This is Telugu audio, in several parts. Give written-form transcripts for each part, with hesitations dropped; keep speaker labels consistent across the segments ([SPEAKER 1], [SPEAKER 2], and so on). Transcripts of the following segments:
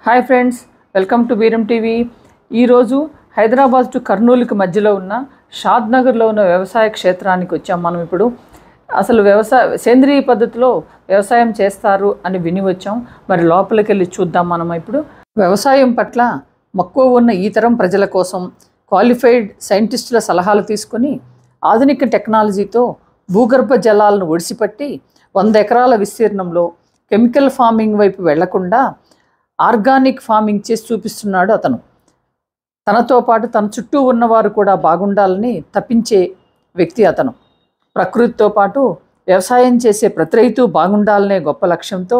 [SPEAKER 1] Hi friends, welcome to Beeram TV. ఈరోజు హైదరాబాద్ టు కర్నూలుకి మధ్యలో ఉన్న షాద్ నగర్లో ఉన్న వ్యవసాయ క్షేత్రానికి వచ్చాం. మనం ఇప్పుడు అసలు సేంద్రీయ పద్ధతిలో వ్యవసాయం చేస్తారు అని విని వచ్చాం. మరి లోపలికి వెళ్ళి చూద్దాం. మనం ఇప్పుడు వ్యవసాయం పట్ల మక్కువ ఉన్న ఈ తరం ప్రజల కోసం క్వాలిఫైడ్ సైంటిస్టుల సలహాలు తీసుకొని ఆధునిక టెక్నాలజీతో భూగర్భ జలాలను ఒడిసిపట్టి 100 ఎకరాల విస్తీర్ణంలో కెమికల్ ఫార్మింగ్ వైపు వెళ్లకుండా ఆర్గానిక్ ఫార్మింగ్ చేసి చూపిస్తున్నాడు అతను. తనతో పాటు తన చుట్టూ ఉన్నవారు కూడా బాగుండాలని తప్పించే వ్యక్తి అతను. ప్రకృతితో పాటు వ్యవసాయం చేసే ప్రతి రైతు బాగుండాలనే గొప్ప లక్ష్యంతో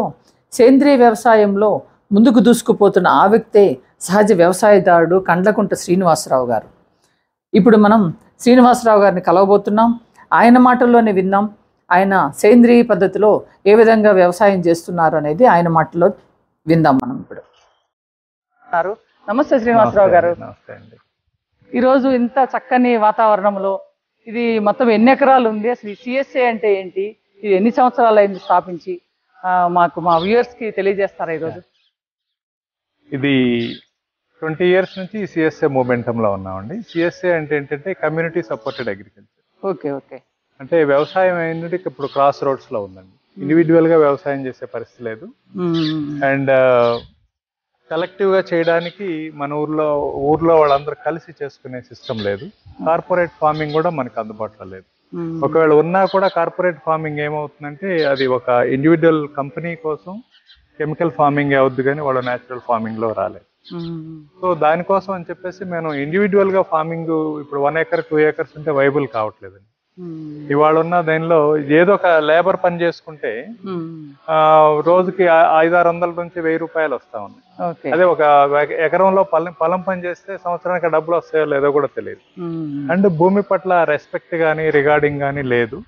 [SPEAKER 1] సేంద్రీయ వ్యవసాయంలో ముందుకు దూసుకుపోతున్న ఆ వ్యక్తే సహజ వ్యవసాయదారుడు కండ్లకుంట శ్రీనివాసరావు గారు. ఇప్పుడు మనం శ్రీనివాసరావు గారిని కలవబోతున్నాం. ఆయన మాటల్లోనే విన్నాం. ఆయన సేంద్రీయ పద్ధతిలో ఏ విధంగా వ్యవసాయం చేస్తున్నారు అనేది ఆయన మాటల్లో విందాం మనం ఇప్పుడు. నమస్తే శ్రీనివాసరావు గారు.
[SPEAKER 2] నమస్తే అండి.
[SPEAKER 1] ఈరోజు ఇంత చక్కని వాతావరణంలో ఇది మొత్తం ఎన్ని ఎకరాలు ఉంది, అసలు ఈ సిఎస్ఏ అంటే ఏంటి, ఇది ఎన్ని సంవత్సరాలు అయింది స్థాపించి, మాకు మా వ్యూయర్స్ కి తెలియజేస్తారా ఈరోజు?
[SPEAKER 2] ఇది 20 years నుంచి సిఎస్ఏ మూమెంటంలో ఉన్నామండి. సిఎస్ఏ అంటే ఏంటంటే community supported agriculture.
[SPEAKER 1] Okay okay.
[SPEAKER 2] అంటే వ్యవసాయం ఏంటంటే ఇప్పుడు క్రాస్ రోడ్స్ లో ఉందండి. ఇండివిజువల్ గా వ్యవసాయం చేసే పరిస్థితి లేదు, అండ్ కలెక్టివ్ గా చేయడానికి మన ఊర్లో వాళ్ళందరూ కలిసి చేసుకునే సిస్టమ్ లేదు. కార్పొరేట్ ఫార్మింగ్ కూడా మనకు అందుబాటులో లేదు. ఒకవేళ ఉన్నా కూడా కార్పొరేట్ ఫార్మింగ్ ఏమవుతుందంటే అది ఒక ఇండివిజువల్ కంపెనీ కోసం కెమికల్ ఫార్మింగ్ అవుద్ది, కానీ వాళ్ళు న్యాచురల్ ఫార్మింగ్ లో రాలేదు. సో దానికోసం అని చెప్పేసి మేము ఇండివిజువల్ గా ఫార్మింగ్ ఇప్పుడు 1 acre 2 acres ఉంటే వైబుల్ కావట్లేదండి. ఇవాళ ఉన్న దానిలో ఏదో ఒక లేబర్ పని చేసుకుంటే రోజుకి 500-600 నుంచి 1000 రూపాయలు వస్తా ఉన్నాయి. అదే ఒక ఎకరంలో పొలం పని చేస్తే సంవత్సరానికి డబ్బులు వస్తాయో లేదో కూడా తెలియదు. అండ్ భూమి పట్ల రెస్పెక్ట్ గానీ రిగార్డింగ్ గానీ లేదు,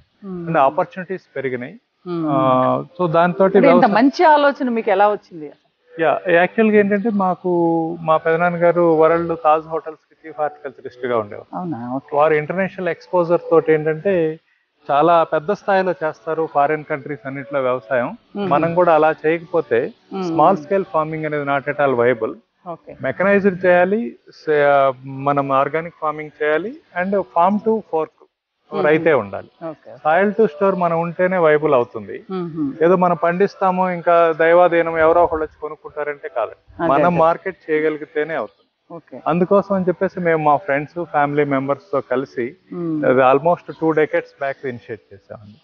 [SPEAKER 2] అండ్ ఆపర్చునిటీస్ పెరిగినాయి. సో దాంతో
[SPEAKER 1] మంచి ఆలోచన మీకు ఎలా వచ్చింది?
[SPEAKER 2] యాక్చువల్ గా ఏంటంటే మాకు మా పెదనాన్న గారు వరల్డ్ తాజ్ హోటల్స్ కి చీఫ్ హార్టికల్చరిస్ట్ గా ఉండేవారు. వారు ఇంటర్నేషనల్ ఎక్స్పోజర్ తోటి ఏంటంటే చాలా పెద్ద స్థాయిలో చేస్తారు ఫారిన్ కంట్రీస్ అన్నిట్లో వ్యవసాయం. మనం కూడా అలా చేయకపోతే స్మాల్ స్కేల్ ఫార్మింగ్ అనేది not at all viable. Mechanised చేయాలి, మనం ఆర్గానిక్ ఫార్మింగ్ చేయాలి, అండ్ ఫార్మ్ టు ఫోర్క్ రైతే ఉండాలి. సాయిల్ టు స్టోర్ మనం ఉంటేనే వైబుల్ అవుతుంది. ఏదో మనం పండిస్తాము ఇంకా దైవాధీనం ఎవరో ఒకళ్ళు వచ్చి కొనుక్కుంటారంటే కాదండి, మనం మార్కెట్ చేయగలిగితేనే అవుతుంది. అందుకోసం అని చెప్పేసి మేము మా ఫ్రెండ్స్ ఫ్యామిలీ మెంబర్స్ తో కలిసి ఆల్మోస్ట్ 2 decades బ్యాక్ ఇనిషియేట్ చేసామండి.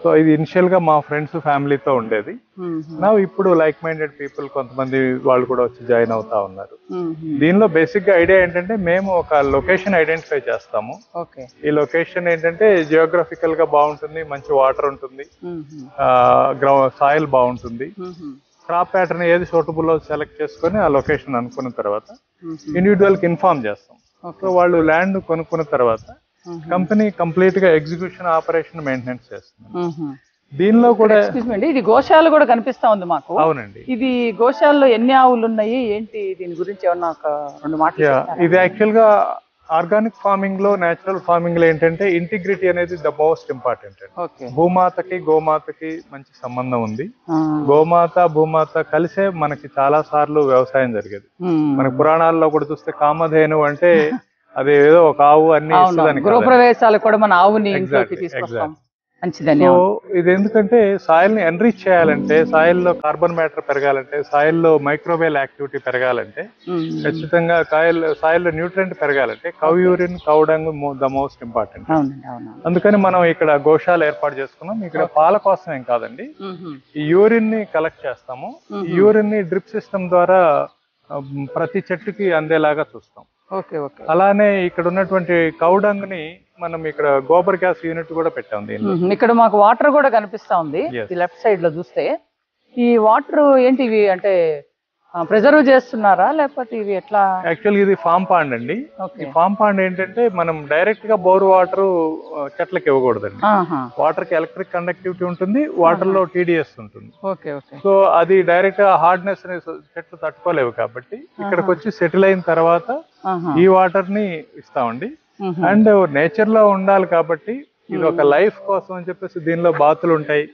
[SPEAKER 2] సో ఇది ఇనిషియల్ గా మా ఫ్రెండ్స్ ఫ్యామిలీతో ఉండేది. నా ఇప్పుడు లైక్ మైండెడ్ పీపుల్ కొంతమంది వాళ్ళు కూడా వచ్చి జాయిన్ అవుతా ఉన్నారు. దీనిలో బేసిక్ గా ఐడియా ఏంటంటే మేము ఒక లొకేషన్ ఐడెంటిఫై చేస్తాము. ఈ లొకేషన్ ఏంటంటే జియోగ్రఫికల్ గా బాగుంటుంది, మంచి వాటర్ ఉంటుంది, సాయిల్ బాగుంటుంది, క్రాప్ ప్యాటర్న్ ఏది సూటబుల్ సెలెక్ట్ చేసుకుని ఆ లొకేషన్ అనుకున్న తర్వాత ఇండివిజువల్ కి ఇన్ఫార్మ్ చేస్తాం. సో వాళ్ళు ల్యాండ్ కొనుక్కున్న తర్వాత కంపెనీ కంప్లీట్ గా ఎగ్జిక్యూషన్ ఆపరేషన్ మెయింటెనెన్స్ చేస్తుంది. దీనిలో కూడా
[SPEAKER 1] ఇది గోశాల కూడా కనిపిస్తా ఉంది మాకు.
[SPEAKER 2] అవునండి.
[SPEAKER 1] ఇది గోశాలలో ఎన్ని ఆవులు ఉన్నాయి ఏంటి, దీని గురించి ఏమన్నా ఒక 2 మాటలు?
[SPEAKER 2] ఇది యాక్చువల్ గా ఆర్గానిక్ ఫార్మింగ్ లో నేచురల్ ఫార్మింగ్ లో ఏంటంటే ఇంటిగ్రిటీ అనేది ద మోస్ట్ ఇంపార్టెంట్. భూమాతకి గోమాతకి మంచి సంబంధం ఉంది. గోమాత భూమాత కలిసే మనకి చాలా సార్లు వ్యవసాయం జరిగేది. మన పురాణాల్లో కూడా చూస్తే కామధేను అంటే అది ఏదో ఒక ఆవు అన్ని
[SPEAKER 1] గృహప్రవేశాలు కూడా మన ఆవుని తీసుకొస్తాం.
[SPEAKER 2] సో ఇది ఎందుకంటే సాయిల్ ని ఎన్రిచ్ చేయాలంటే, సాయిల్ లో కార్బన్ మ్యాటర్ పెరగాలంటే, సాయిల్ లో మైక్రోవేల్ యాక్టివిటీ పెరగాలంటే, ఖచ్చితంగా సాయిల్ లో న్యూట్రియంట్ పెరగాలంటే cow urine cow dung the most important. అందుకని మనం ఇక్కడ గోశాల ఏర్పాటు చేసుకున్నాం. ఇక్కడ పాల కోసం ఏం కాదండి, ఈ యూరిన్ ని కలెక్ట్ చేస్తాము. ఈ యూరిన్ ని డ్రిప్ సిస్టమ్ ద్వారా ప్రతి చెట్టుకి అందేలాగా చూస్తాం. అలానే ఇక్కడ ఉన్నటువంటి కౌడంగ్ ని మనం ఇక్కడ గోబర్ గ్యాస్ యూనిట్ కూడా పెట్టాం.
[SPEAKER 1] ఇక్కడ మాకు వాటర్ కూడా కనిపిస్తా ఉంది లెఫ్ట్ సైడ్ లో చూస్తే. ఈ వాటర్ ఏంటి, ఇవి అంటే ప్రిజర్వ్ చేస్తున్నారా లేకపోతే ఇవి ఎట్లా?
[SPEAKER 2] యాక్చువల్గా ఇది ఫామ్ పాండ్ అండి. ఈ ఫామ్ పాండ్ ఏంటంటే మనం డైరెక్ట్ గా బోర్ వాటర్ చెట్లకి ఇవ్వకూడదండి. వాటర్ కి ఎలక్ట్రిక్ కండక్టివిటీ ఉంటుంది, వాటర్ లో TDS ఉంటుంది. సో అది డైరెక్ట్ గా హార్డ్నెస్ చెట్లు తట్టుకోలేవు కాబట్టి ఇక్కడికి వచ్చి సెటిల్ అయిన తర్వాత ఈ వాటర్ ని ఇస్తామండి. అండ్ నేచర్ లో ఉండాలి కాబట్టి ఇది ఒక లైఫ్ కోసం అని చెప్పేసి దీనిలో బాతులు ఉంటాయి,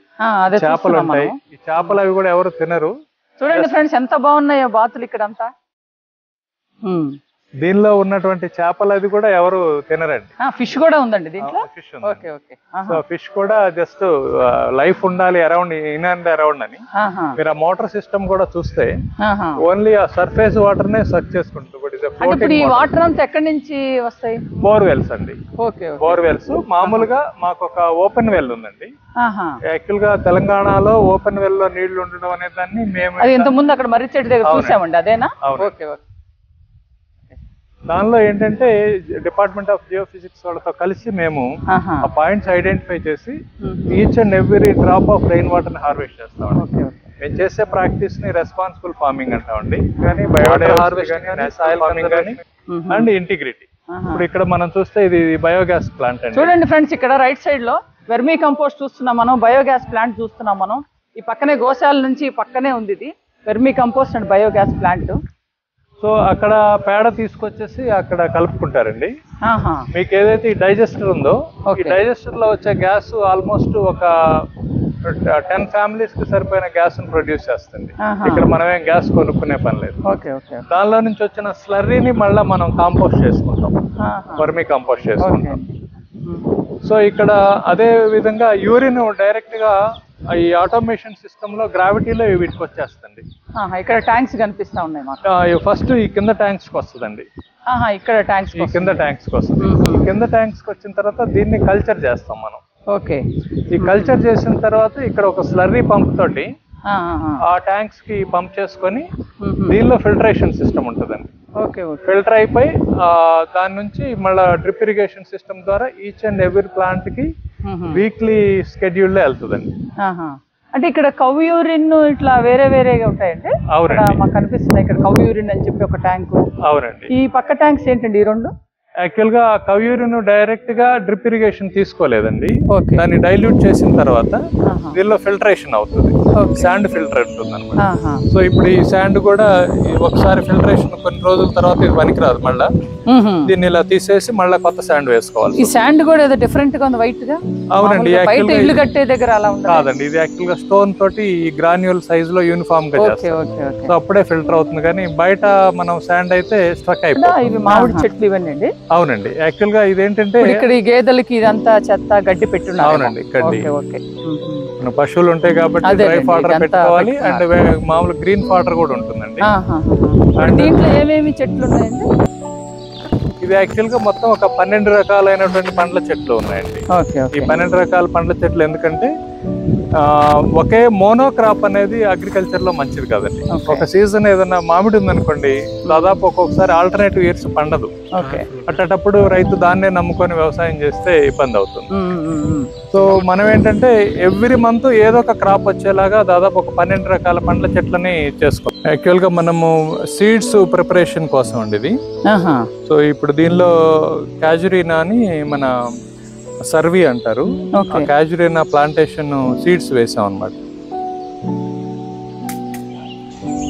[SPEAKER 2] చేపలు ఉంటాయి. ఈ చేపలు అవి కూడా ఎవరు తినరు,
[SPEAKER 1] చూడండి ఫ్రెండ్స్ ఎంత బాగున్నాయో బాతులు ఇక్కడ అంతా.
[SPEAKER 2] దీనిలో ఉన్నటువంటి చేపలు అది కూడా ఎవరు తినరండి.
[SPEAKER 1] ఫిష్ కూడా ఉందండి దీంట్లో.
[SPEAKER 2] Fish
[SPEAKER 1] okay okay.
[SPEAKER 2] So fish కూడా జస్ట్ లైఫ్ ఉండాలి అరౌండ్ ఇన్ అండ్ అరౌండ్ అని. మీరు ఆ మోటార్ సిస్టమ్ కూడా చూస్తే ఓన్లీ ఆ సర్ఫేస్ వాటర్ నే సర్చ్ చేసుకుంటుంది.
[SPEAKER 1] ఈ వాటర్ అంతా ఎక్కడి నుంచి వస్తాయి?
[SPEAKER 2] బోర్వెల్స్ అండి. బోర్వెల్స్ మామూలుగా మాకు ఒక ఓపెన్ వెల్ ఉందండి. యాక్చువల్ గా తెలంగాణలో ఓపెన్ వెల్ లో నీళ్లు ఉండడం అనే దాన్ని మేము
[SPEAKER 1] ఇంత ముందు అక్కడ మర్రి చెట్టు దగ్గర చూసామండి. అదేనా? Okay okay.
[SPEAKER 2] దానిలో ఏంటంటే డిపార్ట్మెంట్ ఆఫ్ జియోఫిజిక్స్ వాళ్ళతో కలిసి మేము ఆ పాయింట్స్ ఐడెంటిఫై చేసి each and every drop of rain water ని హార్వెస్ట్ చేస్తామండి. మేము చేసే ప్రాక్టీస్ ని రెస్పాన్సిబుల్ ఫార్మింగ్ అంటామండి. కానీ బయోడైవర్సిటీ, సాయిల్ ఫార్మింగ్ కానీ అండ్ ఇంటిగ్రిటీ. ఇప్పుడు ఇక్కడ మనం చూస్తే ఇది బయోగ్యాస్ ప్లాంట్ అండి.
[SPEAKER 1] చూడండి ఫ్రెండ్స్, ఇక్కడ రైట్ సైడ్ లో వెర్మీ కంపోస్ట్ చూస్తున్నాం మనం, బయోగ్యాస్ ప్లాంట్ చూస్తున్నాం మనం. ఈ పక్కనే గోశాల నుంచి పక్కనే ఉంది ఇది vermi compost and biogas plant.
[SPEAKER 2] So అక్కడ పేడ తీసుకొచ్చేసి అక్కడ కలుపుకుంటారండి. మీకు ఏదైతే ఈ డైజెస్టర్ ఉందో, ఈ డైజెస్టర్ లో వచ్చే గ్యాస్ ఆల్మోస్ట్ ఒక 10 ఫ్యామిలీస్ కి సరిపోయిన గ్యాస్ ని ప్రొడ్యూస్ చేస్తుంది. ఇక్కడ మనమేం గ్యాస్ కొనుక్కునే పని లేదు. దానిలో నుంచి వచ్చిన స్లర్రీని మళ్ళీ మనం కాంపోస్ట్ చేసుకుంటాం, వర్మీ కాంపోస్ట్ చేసుకుంటాం. సో ఇక్కడ అదే విధంగా యూరిన్ డైరెక్ట్ గా ఈ ఆటోమేషన్ సిస్టమ్ లో గ్రావిటీలో వీటికి వచ్చేస్తుంది.
[SPEAKER 1] ఇక్కడ ట్యాంక్స్ కనిపిస్తా ఉన్నాయి.
[SPEAKER 2] ఫస్ట్ ఈ కింద ట్యాంక్స్ కి వస్తుందండి.
[SPEAKER 1] ఇక్కడ ట్యాంక్స్
[SPEAKER 2] కింద ట్యాంక్స్ కి వస్తుంది. ఈ కింద ట్యాంక్స్ కి వచ్చిన తర్వాత దీన్ని కల్చర్ చేస్తాం మనం.
[SPEAKER 1] ఓకే.
[SPEAKER 2] ఈ కల్చర్ చేసిన తర్వాత ఇక్కడ ఒక స్లర్రీ పంప్ తోటి ఆ ట్యాంక్స్ కి పంప్ చేసుకొని దీనిలో ఫిల్టరేషన్ సిస్టమ్ ఉంటుందండి. ఫిల్టర్ అయిపోయి దాని నుంచి మళ్ళీ డ్రిప్ ఇరిగేషన్ సిస్టమ్ ద్వారా ఈచ్ అండ్ ఎవ్రీ ప్లాంట్ కి వీక్లీ స్కెడ్యూల్ లో వెళ్తుందండి.
[SPEAKER 1] అంటే ఇక్కడ కవ్ యూరిన్ ఇట్లా వేరే వేరేగా ఉంటాయండి.
[SPEAKER 2] అవునండి,
[SPEAKER 1] మాకు కనిపిస్తుంది ఇక్కడ కవ్ యూరిన్ అని చెప్పి ఒక ట్యాంక్.
[SPEAKER 2] అవునండి.
[SPEAKER 1] ఈ పక్క ట్యాంక్స్ ఏంటండి ఈ రెండు?
[SPEAKER 2] యాక్చువల్ గా కవ్ యూరిన్ డైరెక్ట్ గా డ్రిప్ ఇరిగేషన్ తీసుకోలేదండి. దాన్ని డైల్యూట్ చేసిన తర్వాత దీనిలో ఫిల్టరేషన్ అవుతుంది, శాండ్ ఫిల్టర్ ఉంటుంది అనమాట. సో ఇప్పుడు ఈ శాండ్ కూడా ఒకసారి ఫిల్టరేషన్ కొన్ని రోజుల తర్వాత ఇది పనికిరాదు, మళ్ళా దీన్ని ఇలా తీసేసి మళ్ళీ కొత్త శాండ్ వేసుకోవాలి.
[SPEAKER 1] ఈ శాండ్ కూడా ఏదో డిఫరెంట్ గా ఉంది, వైట్ గా.
[SPEAKER 2] అవునండి,
[SPEAKER 1] ఇల్లు కట్టే దగ్గర అలా ఉంది
[SPEAKER 2] కాదండి. ఇది యాక్చువల్ గా స్టోన్ తోటి ఈ గ్రాన్యువల్ సైజ్ లో యూనిఫామ్ గా చేస్తాం. సో అప్పుడే ఫిల్టర్ అవుతుంది. కానీ బయట మనం శాండ్ అయితే స్ట్రక్ అయిపోతుంది.
[SPEAKER 1] మామిడి చెట్లు ఇవన్నీ అండి.
[SPEAKER 2] అవునండి, యాక్చువల్ గా ఇదేంటంటే
[SPEAKER 1] ఇక్కడ ఈ గేదెలకి ఇదంతా చెత్త గడ్డి పెట్టున్నారు.
[SPEAKER 2] అవునండి, గడ్డి. మన పశువులు ఉంటాయి కాబట్టి డ్రై ఫాటర్ పెట్టుకోవాలి. అండ్ మామూలు గ్రీన్ ఫాటర్ కూడా ఉంటుందండి.
[SPEAKER 1] దీంట్లో ఏమేమి చెట్లు ఉన్నాయండి?
[SPEAKER 2] ఇది యాక్చువల్ గా మొత్తం ఒక 12 రకాలైనటువంటి పండ్ల చెట్లు ఉన్నాయండి. ఈ 12 రకాల పండ్ల చెట్లు ఎందుకంటే ఒకే మోనోక్రాప్ అనేది అగ్రికల్చర్ లో మంచిది కాదండి. ఒక సీజన్ ఏదన్నా మామిడి ఉందనుకోండి, దాదాపు ఒక్కొక్కసారి ఆల్టర్నేటివ్ ఇయర్స్ పండదు. అట్టేటప్పుడు రైతు దాన్నే నమ్ముకొని వ్యవసాయం చేస్తే ఇబ్బంది అవుతుంది. సో మనం ఏంటంటే ఎవ్రీ మంత్ ఏదో ఒక క్రాప్ వచ్చేలాగా దాదాపు ఒక 12 రకాల పండ్ల చెట్లని చేసుకోవాలి. యాక్చువల్ గా మనము సీడ్స్ ప్రిపరేషన్ కోసం అండి ఇది. సో ఇప్పుడు దీనిలో క్యాజురీనా అని మన సర్వీ అంటారు, క్యాజురీనా ప్లాంటేషన్ సీడ్స్ వేసాం అన్నమాట.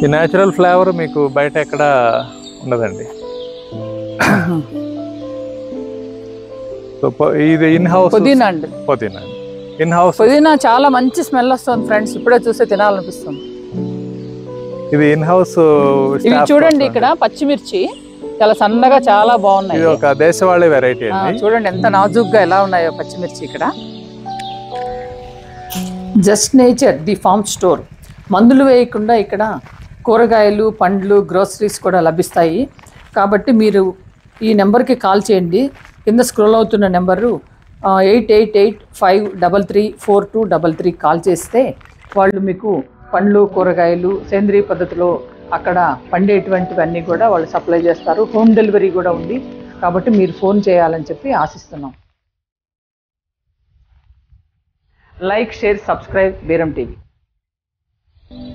[SPEAKER 2] ఈ నేచురల్ ఫ్లేవర్ మీకు బయట ఎక్కడ ఉండదండి. ఇది ఇన్ హౌస్
[SPEAKER 1] పుదీనా అండి.
[SPEAKER 2] పుదీనా ఇన్ హౌస్
[SPEAKER 1] పుదీనా చాలా మంచి స్మెల్ వస్తుంది ఫ్రెండ్స్, ఇప్పుడే చూస్తే తినాలనిపిస్తుంది.
[SPEAKER 2] ఇది ఇన్ హౌస్.
[SPEAKER 1] ఇది చూడండి, ఇక్కడ పచ్చిమిర్చి చాలా సన్నగా చాలా బాగున్నాయి.
[SPEAKER 2] ఇది ఒక దేశవాళీ వెరైటీ అండి.
[SPEAKER 1] చూడండి ఎంత నాజుగ్గా ఎలా ఉన్నాయో పచ్చిమిర్చి. ఇక్కడ just nature the farm store. మందులు వేయకుండా ఇక్కడ కూరగాయలు, పండ్లు, గ్రోసరీస్ కూడా లభిస్తాయి. కాబట్టి మీరు ఈ నెంబర్కి కాల్ చేయండి. కింద స్క్రోల్ అవుతున్న నెంబరు 8885334233 కాల్ చేస్తే వాళ్ళు మీకు పండ్లు, కూరగాయలు సేంద్రియ పద్ధతిలో అక్కడ పండేటువంటివన్నీ కూడా వాళ్ళు సప్లై చేస్తారు. హోమ్ డెలివరీ కూడా ఉంది. కాబట్టి మీరు ఫోన్ చేయాలని చెప్పి ఆశిస్తున్నాం. Like, share, subscribe Beeram TV.